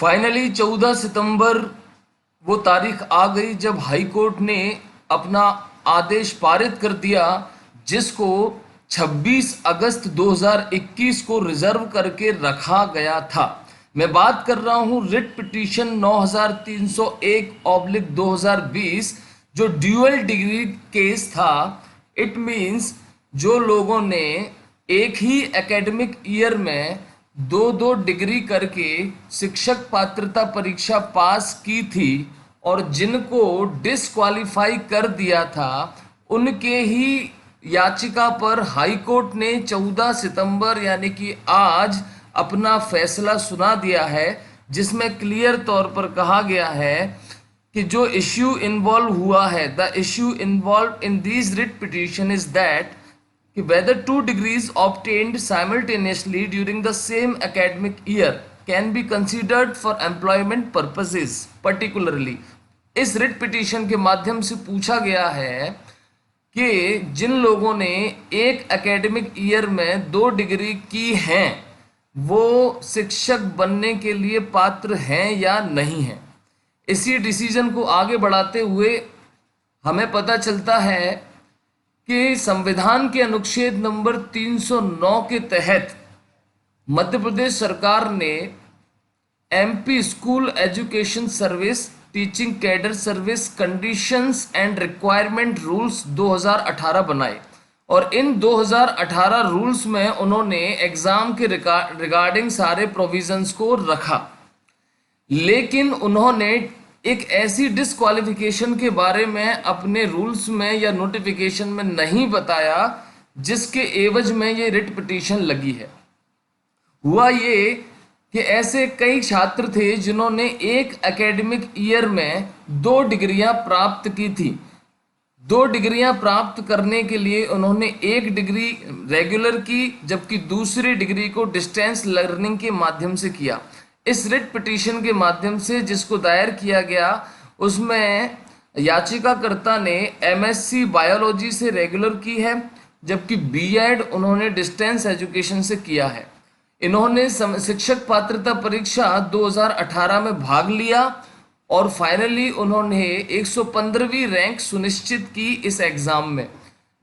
Finally 14 सितंबर वो तारीख आ गई जब हाई कोर्ट ने अपना आदेश पारित कर दिया, जिसको 26 अगस्त 2021 को रिजर्व करके रखा गया था। मैं बात कर रहा हूं रिट पिटीशन 9301/2020, जो ड्यूअल डिग्री केस था। इट मींस जो लोगों ने एक ही एकेडमिक ईयर में दो दो डिग्री करके शिक्षक पात्रता परीक्षा पास की थी और जिनको डिसक्वालीफाई कर दिया था, उनके ही याचिका पर हाई कोर्ट ने 14 सितंबर यानी कि आज अपना फैसला सुना दिया है, जिसमें क्लियर तौर पर कहा गया है कि जो इश्यू इन्वॉल्व हुआ है, the issue involve in this writ petition is that कि whether two degrees obtained simultaneously during the same academic year can be considered for employment purposes particularly। इस रिट पिटीशन के माध्यम से पूछा गया है कि जिन लोगों ने एक एकेडमिक ईयर में 2 डिग्री की हैं, वो शिक्षक बनने के लिए पात्र हैं या नहीं हैं। इसी डिसीजन को आगे बढ़ाते हुए हमें पता चलता है कि संविधान के अनुच्छेद नंबर 309 के तहत मध्य प्रदेश सरकार ने MP school education service teaching cadre service conditions and requirement rules 2018 बनाए और इन 2018 रूल्स में उन्होंने एग्जाम के रिगार्डिंग सारे प्रोविजंस को रखा। लेकिन उन्होंने एक ऐसी डिसक्वालिफिकेशन के बारे में अपने रूल्स में या नोटिफिकेशन में नहीं बताया जिसके एवज में ये रिट पिटीशन लगी है। हुआ ये कि ऐसे कई छात्र थे जिन्होंने एक एकेडमिक ईयर में 2 डिग्रियां प्राप्त की थी। 2 डिग्रियां प्राप्त करने के लिए उन्होंने एक डिग्री रेगुलर की, जबकि दूसरी डिग्री को डिस्टेंस लर्निंग के माध्यम से किया। इस रिट पिटीशन के माध्यम से जिसको दायर किया गया, उसमें याचिकाकर्ता ने एमएससी बायोलॉजी से रेगुलर की है, जबकि बीएड उन्होंने डिस्टेंस एजुकेशन से किया है। इन्होंने शिक्षक पात्रता परीक्षा 2018 में भाग लिया और फाइनली उन्होंने 115वीं रैंक सुनिश्चित की इस एग्जाम में।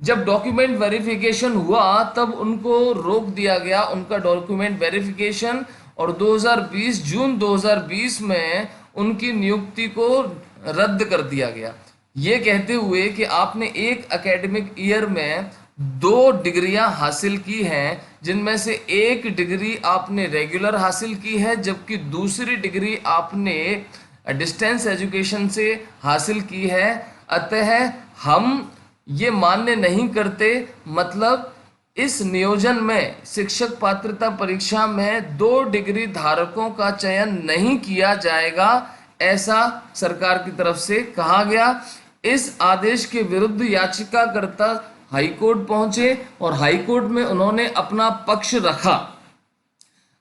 जब डॉक्यूमेंट वेरिफिकेशन हुआ तब उनको रोक दिया गया, उनका डॉक्यूमेंट वेरिफिकेशन, और 2020 जून 2020 में उनकी नियुक्ति को रद्द कर दिया गया, ये कहते हुए कि आपने एक एकेडमिक ईयर में 2 डिग्रियां हासिल की हैं, जिनमें से एक डिग्री आपने रेगुलर हासिल की है, जबकि दूसरी डिग्री आपने डिस्टेंस एजुकेशन से हासिल की है। अतः हम ये मान्य नहीं करते, मतलब इस नियोजन में शिक्षक पात्रता परीक्षा में 2 डिग्री धारकों का चयन नहीं किया जाएगा, ऐसा सरकार की तरफ से कहा गया। इस आदेश के विरुद्ध याचिकाकर्ता हाई कोर्ट पहुंचे और हाई कोर्ट में उन्होंने अपना पक्ष रखा।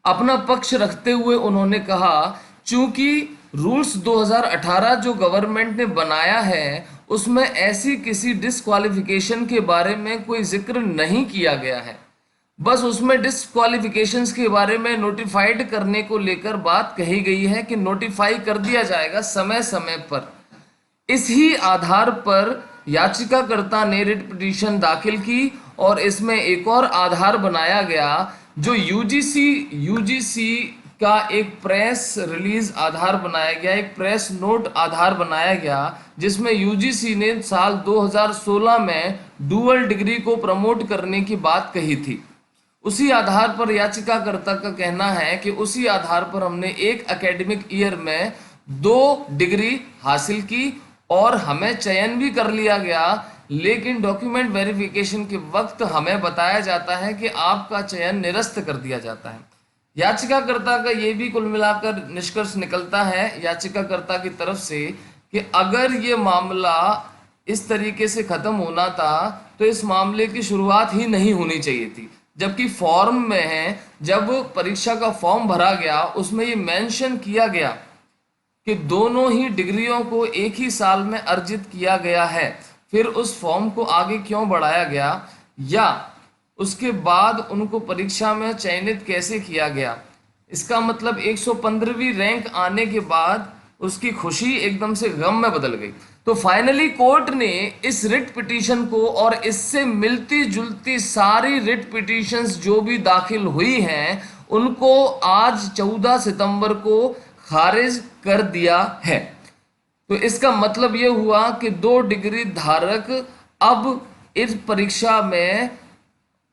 अपना पक्ष रखते हुए उन्होंने कहा, चूंकि रूल्स 2018 जो गवर्नमेंट ने बनाया है उसमें ऐसी किसी डिसक्वालिफिकेशन के बारे में कोई जिक्र नहीं किया गया है, बस उसमें डिसक्वालिफिकेशंस के बारे में नोटिफाइड करने को लेकर बात कही गई है कि नोटिफाई कर दिया जाएगा समय समय पर। इसी आधार पर याचिकाकर्ता ने रिट पिटीशन दाखिल की और इसमें एक और आधार बनाया गया, जो यूजीसी का एक प्रेस रिलीज आधार बनाया गया, एक प्रेस नोट आधार बनाया गया, जिसमें यूजीसी ने साल 2016 में डुअल डिग्री को प्रमोट करने की बात कही थी। उसी आधार पर याचिकाकर्ता का कहना है कि उसी आधार पर हमने एक एकेडमिक ईयर में 2 डिग्री हासिल की और हमें चयन भी कर लिया गया, लेकिन डॉक्यूमेंट वेरिफिकेशन के वक्त हमें बताया जाता है कि आपका चयन निरस्त कर दिया जाता है। याचिकाकर्ता का ये भी कुल मिलाकर निष्कर्ष निकलता है याचिकाकर्ता की तरफ से कि अगर ये मामला इस तरीके से खत्म होना था तो इस मामले की शुरुआत ही नहीं होनी चाहिए थी। जबकि फॉर्म में है, जब परीक्षा का फॉर्म भरा गया उसमें ये मेंशन किया गया कि दोनों ही डिग्रियों को एक ही साल में अर्जित किया गया है, फिर उस फॉर्म को आगे क्यों बढ़ाया गया या उसके बाद उनको परीक्षा में चयनित कैसे किया गया, इसका मतलब 115वीं रैंक आने के बाद उसकी खुशी एकदम से गम में बदल गई। तो फाइनली कोर्ट ने इस रिट पिटीशन को और इससे मिलती जुलती सारी रिट पिटीशंस जो भी दाखिल हुई हैं उनको आज 14 सितंबर को खारिज कर दिया है। तो इसका मतलब ये हुआ कि 2 डिग्री धारक अब इस परीक्षा में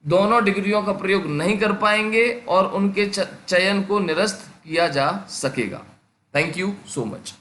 दोनों डिग्रियों का प्रयोग नहीं कर पाएंगे और उनके चयन को निरस्त किया जा सकेगा। Thank you so much.